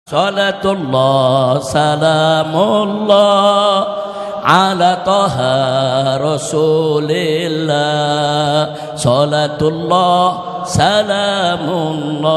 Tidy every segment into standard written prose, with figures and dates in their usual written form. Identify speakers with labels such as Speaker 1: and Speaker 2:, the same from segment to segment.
Speaker 1: Salatullah salamullah ala taha rasulillah. Salatullah salamullah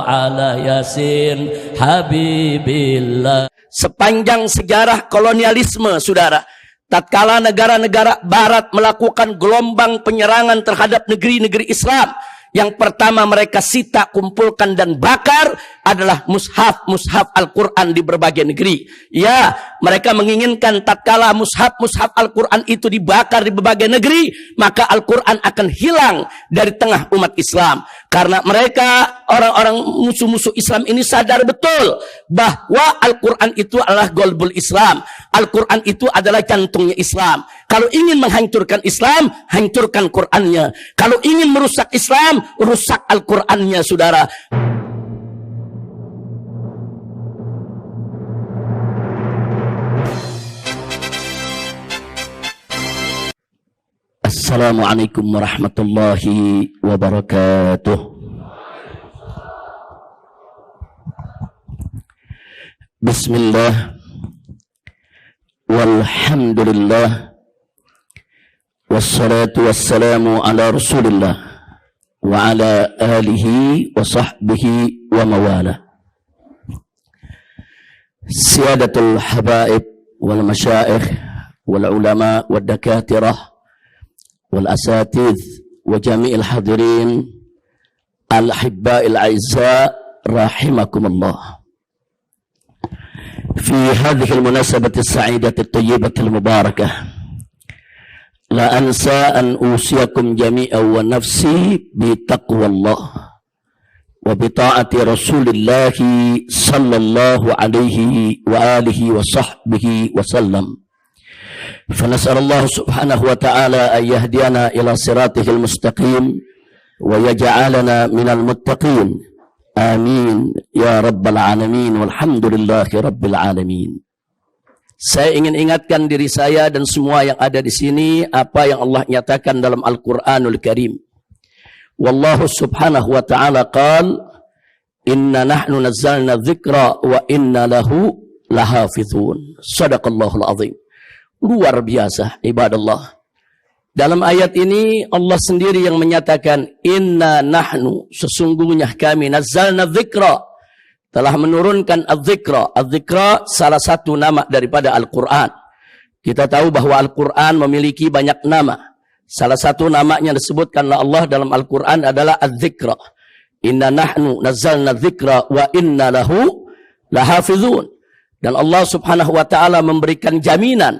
Speaker 1: ala yasin habibillah. Sepanjang sejarah kolonialisme, saudara, tatkala negara-negara barat melakukan gelombang penyerangan terhadap negeri-negeri Islam, yang pertama mereka sita, kumpulkan dan bakar adalah mushaf Al-Quran di berbagai negeri. Ya, mereka menginginkan tatkala mushaf Al-Quran itu dibakar di berbagai negeri, maka Al-Quran akan hilang dari tengah umat Islam. Karena mereka, orang-orang musuh-musuh Islam ini sadar betul bahwa Al-Quran itu adalah golbul Islam. Al-Quran itu adalah jantungnya Islam. Kalau ingin menghancurkan Islam, hancurkan Qurannya. Kalau ingin merusak Islam, rusak Al-Qurannya, saudara. Assalamualaikum warahmatullahi wabarakatuh. Bismillah, walhamdulillah, wassalatu wassalamu ala rasulillah wa ala alihi wa sahbihi wa mawala. Siyadatul habaib wal masyaikh wal ulama wal dakatirah wal asatidh wa jami'il hadirin al-ahibba'il a'izza rahimakumullah. في هذه المناسبة السعيدة الطيبة المباركة لا أنسى أن أوصيكم جميعا ونفسي بتقوى الله وبطاعة رسول الله صلى الله عليه وآله وصحبه وسلم. فنسأل الله سبحانه وتعالى أن يهدينا إلى صراطه المستقيم ويجعلنا من المتقين. Amin ya rabbal alamin walhamdulillahi rabbil alamin. Saya ingin ingatkan diri saya dan semua yang ada di sini apa yang Allah nyatakan dalam Al-Qur'anul Karim. Wallahu subhanahu wa ta'ala qala inna nahnu nazzalna dzikra wa inna lahu lahafizun. Shadaqallahul azim. Luar biasa ibadallah. Dalam ayat ini Allah sendiri yang menyatakan inna nahnu, sesungguhnya kami, nazzalna dzikra, telah menurunkan adzikra. Adzikra salah satu nama daripada Al-Quran. Kita tahu bahwa Al-Quran memiliki banyak nama. Salah satu namanya disebutkan oleh Allah dalam Al-Quran adalah adzikra. Inna nahnu nazzalna dzikra wa inna lahu lahafizun. Dan Allah subhanahu wa ta'ala memberikan jaminan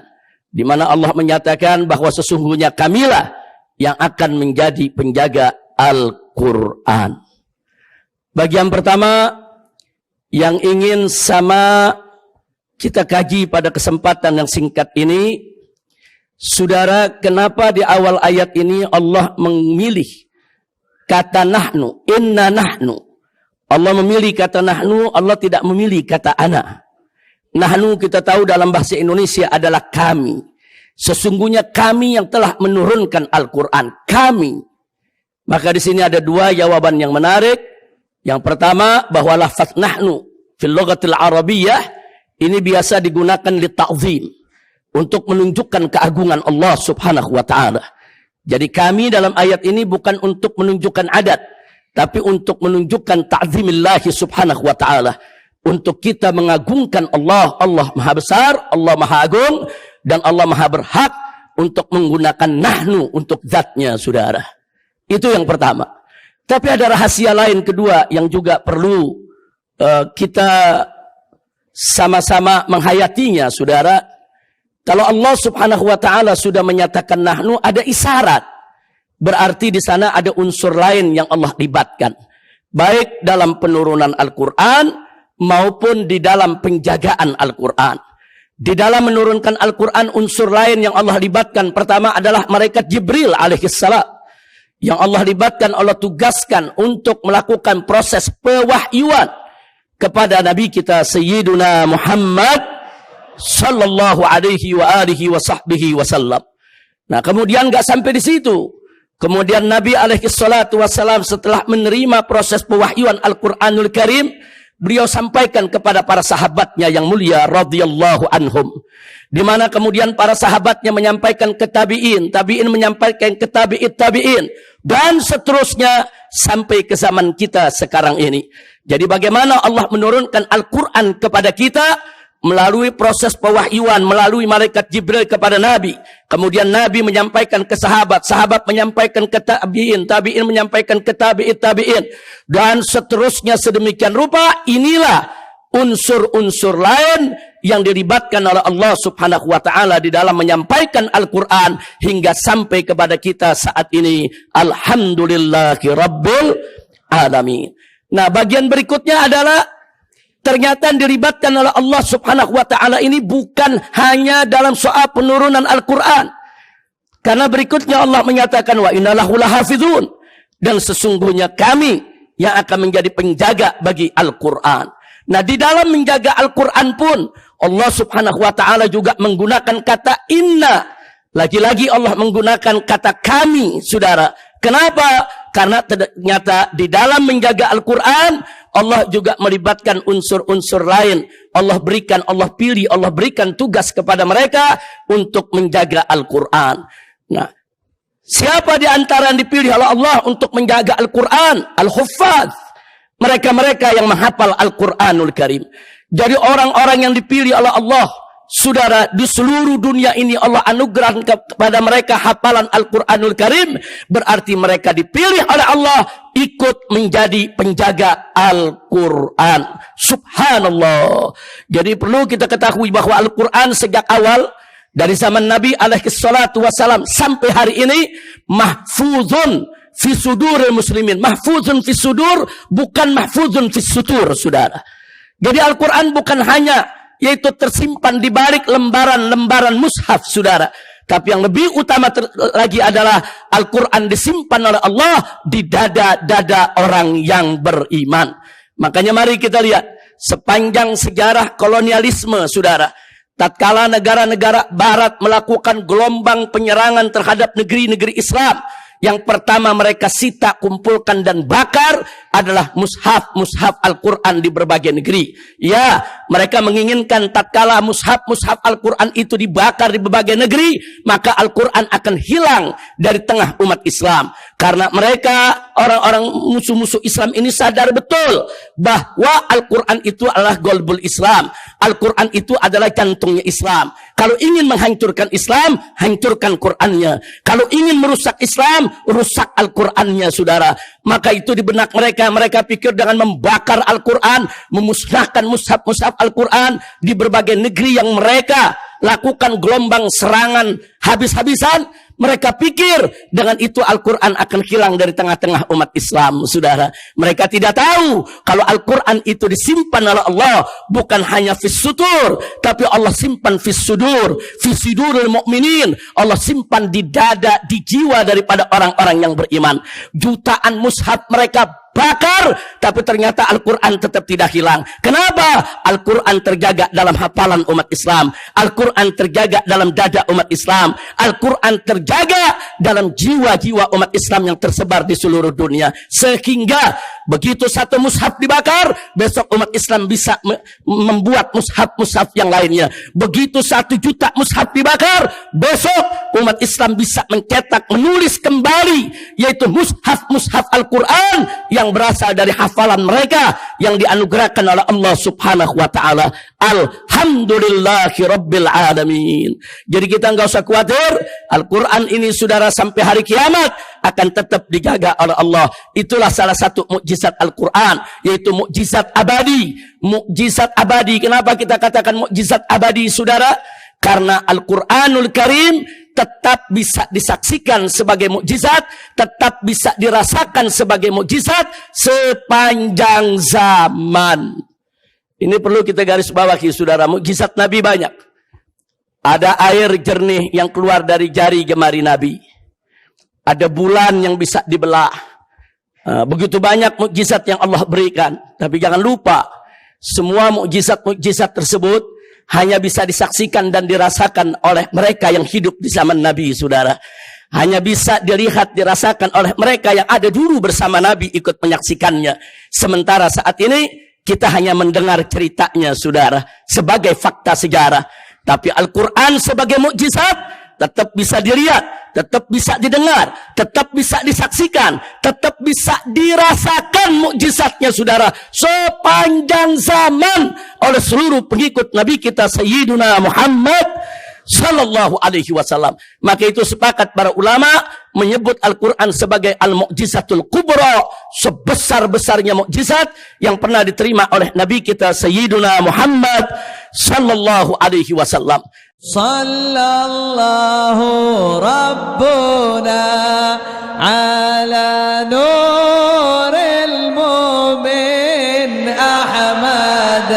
Speaker 1: di mana Allah menyatakan bahwa sesungguhnya kamilah yang akan menjadi penjaga Al-Quran. Bagian pertama yang ingin sama kita kaji pada kesempatan yang singkat ini, saudara, kenapa di awal ayat ini Allah memilih kata nahnu, inna nahnu. Allah memilih kata nahnu, Allah tidak memilih kata ana. Nahnu kita tahu dalam bahasa Indonesia adalah kami. Sesungguhnya kami yang telah menurunkan Al-Quran. Kami. Maka di sini ada dua jawaban yang menarik. Yang pertama, bahwa lafaz nahnu fil lughatil arabiyyah ini biasa digunakan li ta'zim, untuk menunjukkan keagungan Allah subhanahu wa ta'ala. Jadi kami dalam ayat ini bukan untuk menunjukkan adat, tapi untuk menunjukkan ta'zimillahi subhanahu wa ta'ala. Untuk kita mengagungkan Allah. Allah maha besar, Allah maha agung, dan Allah maha berhak untuk menggunakan nahnu untuk zatnya, saudara. Itu yang pertama. Tapi ada rahasia lain kedua yang juga perlu kita sama-sama menghayatinya, saudara. Kalau Allah subhanahu wa ta'ala sudah menyatakan nahnu, ada isyarat. Berarti di sana ada unsur lain yang Allah libatkan. Baik dalam penurunan Al-Quran maupun di dalam penjagaan Al-Quran. Di dalam menurunkan Al-Quran, unsur lain yang Allah libatkan pertama adalah malaikat Jibril alaihissalam, yang Allah libatkan, Allah tugaskan untuk melakukan proses pewahyuan kepada Nabi kita Sayyiduna Muhammad sallallahu alaihi wa alihi wa sahbihi wasallam. Nah, kemudian nggak sampai di situ. Kemudian Nabi alaihissalatu wassalam setelah menerima proses pewahyuan Al-Quranul Karim, beliau sampaikan kepada para sahabatnya yang mulia radhiyallahu anhum. Di mana kemudian para sahabatnya menyampaikan ke tabi'in, tabi'in menyampaikan ke tabi'in, dan seterusnya sampai ke zaman kita sekarang ini. Jadi bagaimana Allah menurunkan Al-Quran kepada kita melalui proses pewahyuan, melalui malaikat Jibril kepada Nabi. Kemudian Nabi menyampaikan ke sahabat, sahabat menyampaikan ke tabi'in, tabi'in menyampaikan ke tabi'in, dan seterusnya sedemikian rupa. Inilah unsur-unsur lain yang dilibatkan oleh Allah subhanahu wa ta'ala di dalam menyampaikan Al-Quran hingga sampai kepada kita saat ini. Alhamdulillahi Rabbil Alamin. Nah, bagian berikutnya adalah ternyata dilibatkan oleh Allah subhanahu wa ta'ala ini bukan hanya dalam soal penurunan Al-Quran. Karena berikutnya Allah menyatakan wa inna lahu lahafizun, dan sesungguhnya kami yang akan menjadi penjaga bagi Al-Quran. Nah, di dalam menjaga Al-Quran pun Allah subhanahu wa ta'ala juga menggunakan kata inna. Lagi-lagi Allah menggunakan kata kami, saudara. Kenapa? Karena ternyata di dalam menjaga Al-Quran Allah juga melibatkan unsur-unsur lain. Allah pilih, Allah berikan tugas kepada mereka untuk menjaga Al-Quran. Nah, siapa di antara yang dipilih oleh Allah untuk menjaga Al-Quran? Al-Huffaz. Mereka-mereka yang menghafal Al-Quranul Karim. Jadi orang-orang yang dipilih oleh Allah, saudara, di seluruh dunia ini Allah anugerahkan kepada mereka hafalan Al-Quranul Karim. Berarti mereka dipilih oleh Allah ikut menjadi penjaga Al-Quran. Subhanallah. Jadi perlu kita ketahui bahwa Al-Quran sejak awal dari zaman Nabi alaihi salatu wassalam sampai hari ini mahfuzun fi suduril muslimin. Mahfuzun fi sudur, bukan mahfuzun fi sutur, saudara. Jadi Al-Quran bukan hanya yaitu tersimpan di balik lembaran-lembaran mushaf, saudara. Tapi yang lebih utama lagi adalah Al-Quran disimpan oleh Allah di dada-dada orang yang beriman. Makanya mari kita lihat sepanjang sejarah kolonialisme, saudara. Tatkala negara-negara barat melakukan gelombang penyerangan terhadap negeri-negeri Islam, yang pertama mereka sita, kumpulkan dan bakar adalah mushaf Al-Quran di berbagai negeri. Ya, mereka menginginkan tatkala mushaf Al-Quran itu dibakar di berbagai negeri, maka Al-Quran akan hilang dari tengah umat Islam. Karena mereka, orang-orang musuh-musuh Islam ini sadar betul bahwa Al-Quran itu adalah golbul Islam. Al-Quran itu adalah jantungnya Islam. Kalau ingin menghancurkan Islam, hancurkan Qurannya. Kalau ingin merusak Islam, rusak Al-Qurannya, saudara. Maka itu di benak mereka, mereka pikir dengan membakar Al-Quran, memusnahkan mushaf Al-Quran di berbagai negeri yang mereka lakukan gelombang serangan habis-habisan. Mereka pikir dengan itu Al-Quran akan hilang dari tengah-tengah umat Islam, saudara. Mereka tidak tahu kalau Al-Quran itu disimpan oleh Allah bukan hanya fis sutur, tapi Allah simpan fis sudur, fis suduril mu'minin. Allah simpan di dada, di jiwa daripada orang-orang yang beriman. Jutaan mushaf mereka bakar, tapi ternyata Al-Quran tetap tidak hilang. Kenapa? Al-Quran terjaga dalam hafalan umat Islam. Al-Quran terjaga dalam dada umat Islam. Al-Quran terjaga dalam jiwa-jiwa umat Islam yang tersebar di seluruh dunia. Sehingga begitu satu mushaf dibakar, besok umat Islam bisa membuat mushaf yang lainnya. Begitu 1 juta mushaf dibakar, besok umat Islam bisa mencetak, menulis kembali, yaitu mushaf Al-Quran yang berasal dari hafalan mereka yang dianugerahkan oleh Allah subhanahu wa ta'ala. Alhamdulillahi Rabbil Alamin. Jadi kita nggak usah khawatir, Al-Quran ini, saudara, sampai hari kiamat akan tetap dijaga oleh Allah. Itulah salah satu mukjizat Al-Quran, yaitu mukjizat abadi. Mukjizat abadi. Kenapa kita katakan mukjizat abadi, saudara? Karena Al-Quranul Karim tetap bisa disaksikan sebagai mukjizat, tetap bisa dirasakan sebagai mukjizat sepanjang zaman. Ini perlu kita garis bawahi, saudara. Mukjizat Nabi banyak. Ada air jernih yang keluar dari jari jemari Nabi. Ada bulan yang bisa dibelah. Begitu banyak mukjizat yang Allah berikan. Tapi jangan lupa, semua mukjizat-mukjizat tersebut hanya bisa disaksikan dan dirasakan oleh mereka yang hidup di zaman Nabi, saudara. Hanya bisa dilihat, dirasakan oleh mereka yang ada dulu bersama Nabi, ikut menyaksikannya. Sementara saat ini Kita hanya mendengar ceritanya, saudara, sebagai fakta sejarah. Tapi Al-Quran sebagai mukjizat tetap bisa dilihat, tetap bisa didengar, tetap bisa disaksikan, tetap bisa dirasakan mukjizatnya, saudara, sepanjang zaman oleh seluruh pengikut Nabi kita Sayyiduna Muhammad sallallahu alaihi wasallam. Maka itu sepakat para ulama menyebut Al-Quran sebagai al-mu'jizatul kubra, sebesar-besarnya mukjizat yang pernah diterima oleh Nabi kita Sayyiduna Muhammad sallallahu alaihi wasallam.
Speaker 2: Sallallahu Rabbuna ala nuril mu'min Ahmad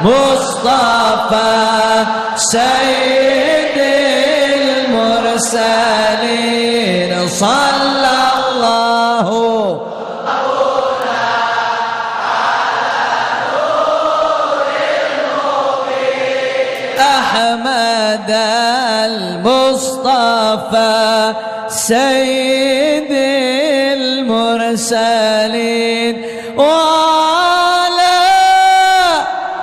Speaker 2: al-Mustafa Sayyidil Mursalin. Sallallahu Ahmad al-Mustafa Sayyidil Mursalin wa ala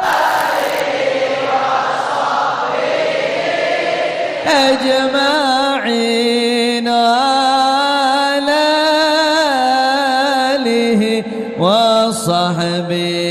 Speaker 2: alihi wa sahbihi ajma'in wa ala alihi wa sahbihi